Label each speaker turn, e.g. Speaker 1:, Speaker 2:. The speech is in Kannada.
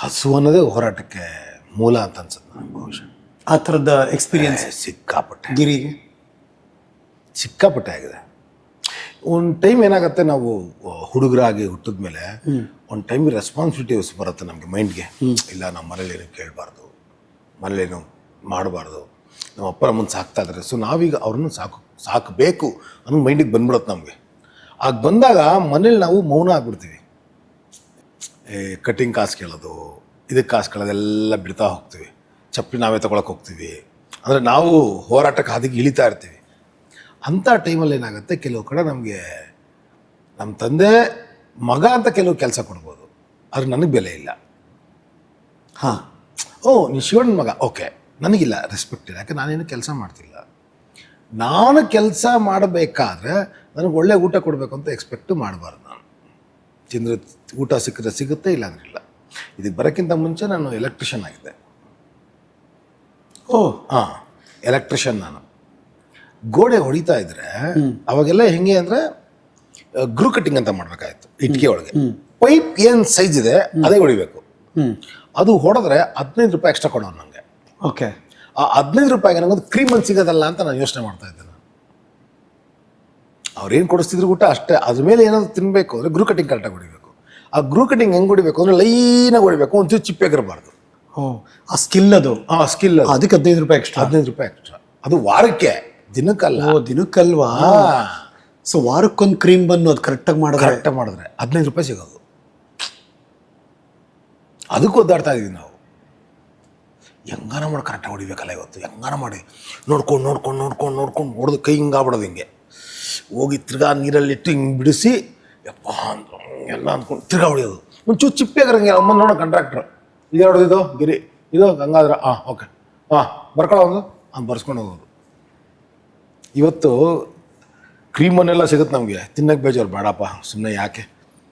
Speaker 1: ಹಸು ಅನ್ನೋದೇ ಹೋರಾಟಕ್ಕೆ ಮೂಲ ಅಂತ ಅನ್ಸುತ್ತೆ ನನಗೆ ಬಹುಶಃ.
Speaker 2: ಆ ಥರದ ಎಕ್ಸ್ಪೀರಿಯನ್ಸ್
Speaker 1: ಸಿಕ್ಕಾಪಟ್ಟೆ
Speaker 2: ಗಿರಿಗೆ
Speaker 1: ಸಿಕ್ಕಾಪಟ್ಟೆ ಆಗಿದೆ. ಒಂದು ಟೈಮ್ ಏನಾಗುತ್ತೆ, ನಾವು ಹುಡುಗರಾಗಿ ಹುಟ್ಟಿದ ಮೇಲೆ ಒಂದು ಟೈಮಿಗೆ ರೆಸ್ಪಾನ್ಸಿಬಿಲಿಟೀಸ್ ಬರುತ್ತೆ ನಮಗೆ ಮೈಂಡ್ಗೆ. ಇಲ್ಲ ನಮ್ಮ ಮನೇಲಿ ಏನು ಕೇಳಬಾರ್ದು, ಮನೇಲೇನು ಮಾಡಬಾರ್ದು, ನಮ್ಮ ಅಪ್ಪ ನಮ್ಮನ್ನು ಸಾಕ್ತಾ ಇದ್ದಾರೆ, ಸೊ ನಾವೀಗ ಅವ್ರನ್ನ ಸಾಕಬೇಕು ಅನ್ನೋ ಮೈಂಡಿಗೆ ಬಂದ್ಬಿಡುತ್ತೆ ನಮಗೆ. ಆಗ ಬಂದಾಗ ಮನೇಲಿ ನಾವು ಮೌನ ಆಗ್ಬಿಡ್ತೀವಿ. ಕಟ್ಟಿಂಗ್ ಕಾಸು ಕೇಳೋದು, ಇದಕ್ಕೆ ಕಾಸು ಕೇಳೋದೆಲ್ಲ ಬಿಡ್ತಾ ಹೋಗ್ತೀವಿ. ಚಪ್ಪಲಿ ನಾವೇ ತೊಗೊಳಕ್ಕೆ ಹೋಗ್ತೀವಿ. ಅಂದರೆ ನಾವು ಹೋರಾಟಕ್ಕೆ ಹಾದಿಗೆ ಇಳಿತಾ ಇರ್ತೀವಿ. ಅಂಥ ಟೈಮಲ್ಲಿ ಏನಾಗುತ್ತೆ, ಕೆಲವು ಕಡೆ ನಮಗೆ ನಮ್ಮ ತಂದೆ ಮಗ ಅಂತ ಕೆಲವು ಕೆಲಸ ಕೊಡ್ಬೋದು, ಆದರೆ ನನಗೆ ಬೆಲೆ ಇಲ್ಲ.
Speaker 2: ಹಾಂ,
Speaker 1: ಓ ನೀನು ಶಿವಣ್ಣ ಮಗ, ಓಕೆ, ನನಗಿಲ್ಲ, ರೆಸ್ಪೆಕ್ಟ್ ಇಲ್ಲ, ಯಾಕೆ ನಾನೇನು ಕೆಲಸ ಮಾಡ್ತಿಲ್ಲ. ನಾನು ಕೆಲಸ ಮಾಡಬೇಕಾದ್ರೆ ನನಗೆ ಒಳ್ಳೆ ಊಟ ಕೊಡಬೇಕು ಅಂತ ಎಕ್ಸ್ಪೆಕ್ಟು ಮಾಡಬಾರ್ದು. ನಾನು ತಿಂದರೆ ಊಟ ಸಿಕ್ಕರೆ ಸಿಗುತ್ತೆ, ಇಲ್ಲಾಂದ್ರೆ ಇಲ್ಲ. ಇದಕ್ಕೆ ಬರೋಕ್ಕಿಂತ ಮುಂಚೆ ನಾನು ಎಲೆಕ್ಟ್ರಿಷಿಯನ್ ಆಗಿದ್ದೆ. ಹಾಂ, ಎಲೆಕ್ಟ್ರಿಷಿಯನ್. ನಾನು ಗೋಡೆ ಹೊಡಿತಾ ಇದ್ರೆ ಅವಾಗೆಲ್ಲ ಹೆಂಗೆ ಅಂದರೆ ಗ್ರೂ ಕಟ್ಟಿಂಗ್ ಅಂತ ಮಾಡಬೇಕಾಯ್ತು. ಇಟ್ಟಿಗೆ ಒಳಗೆ ಪೈಪ್ ಏನು ಸೈಜ್ ಇದೆ ಅದೇ ಹೊಡಿಬೇಕು. ಅದು ಹೊಡೆದ್ರೆ 15 ರೂಪಾಯಿ ಎಕ್ಸ್ಟ್ರಾ ಕೊಡೋರು ನನಗೆ.
Speaker 2: ಓಕೆ,
Speaker 1: ಆ 15 ರೂಪಾಯಿಗೆ ನನಗೊಂದು ಕ್ರೀಮ್ ಅಂತ ಸಿಗೋದಲ್ಲ ಅಂತ ನಾನು ಯೋಚನೆ ಮಾಡ್ತಾ ಇದ್ದೆ. ಅವ್ರೇನು ಕೊಡಿಸ್ತಿದ್ರು ಊಟ ಅಷ್ಟೇ, ಅದ್ರ ಮೇಲೆ ಏನಾದ್ರು ತಿನ್ನಬೇಕು ಅಂದರೆ ಗ್ರೂ ಕಟ್ಟಿಂಗ್ ಕರೆಕ್ಟಾಗಿ ಹೊಡಿಬೇಕು. ಆ ಗ್ರೂ ಕಟ್ಟಿಂಗ್ ಹೆಂಗೆ ಹೊಡಿಬೇಕು ಅಂದರೆ ಲೈನಾಗಿ ಹೊಡಿಬೇಕು, ಒಂಚೂರು ಚಿಪ್ಪೆಗಿರಬಾರ್ದು.
Speaker 2: ಆ ಸ್ಕಿಲ್ ಅದು.
Speaker 1: ಸ್ಕಿಲ್
Speaker 2: ಅದಕ್ಕೆ 15 ರೂಪಾಯಿ ಎಕ್ಸ್ಟ್ರಾ.
Speaker 1: 15 ರೂಪಾಯಿ ಎಕ್ಸ್ಟ್ರಾ, ಅದು ವಾರಕ್ಕೆ, ದಿನಕ್ಕಲ್ಲ.
Speaker 2: ದಿನಕ್ಕಲ್ವಾ? ಸೊ ವಾರಕ್ಕೊಂದು ಕ್ರೀಮ್ ಬನ್ನು ಅದು ಕರೆಕ್ಟಾಗಿ ಮಾಡಿದ್ರೆ
Speaker 1: 15 ರೂಪಾಯಿ ಸಿಗೋದು. ಅದಕ್ಕೂ ಒದ್ದಾಡ್ತಾ ಇದೀವಿ ನಾವು. ಹೆಂಗಾನ ಮಾಡಿ ಕರೆಕ್ಟಾಗಿ ಹೊಡಿಬೇಕಲ್ಲ ಇವತ್ತು, ಹೆಂಗಾನ ಮಾಡಿ ನೋಡ್ಕೊಂಡು ಹೊಡೆದು ಕೈ ಹಿಂಗಾಗ್ಬಿಡೋದು. ಹಿಂಗೆ ಹೋಗಿ ತಿರ್ಗಾ ನೀರಲ್ಲಿಟ್ಟು ಹಿಂಗೆ ಬಿಡಿಸಿ ಯಪ್ಪ ಎಲ್ಲ ಅಂದ್ಕೊಂಡು ತಿರ್ಗಾ ಹೊಡಿಯೋದು. ಒಂಚೂರು ಚಿಪ್ಪೆಗರಂಗೆ ಅಮ್ಮ ನೋಡೋ ಕಾಂಟ್ರಾಕ್ಟ್ರು, ಇದು ಹೊಡೆದಿದ್ದು ಗಿರಿ, ಇದು ಹಂಗಾದ್ರೆ ಓಕೆ, ಬರ್ಕೊಳ್ಳೋ ಒಂದು ಬರ್ಸ್ಕೊಂಡು ಹೋಗೋದು. ಇವತ್ತು ಕ್ರೀಮನ್ನೆಲ್ಲ ಸಿಗುತ್ತೆ ನಮಗೆ, ತಿನ್ನಕ್ಕೆ ಬೇಜಾರು, ಬೇಡಪ್ಪ ಸುಮ್ಮನೆ ಯಾಕೆ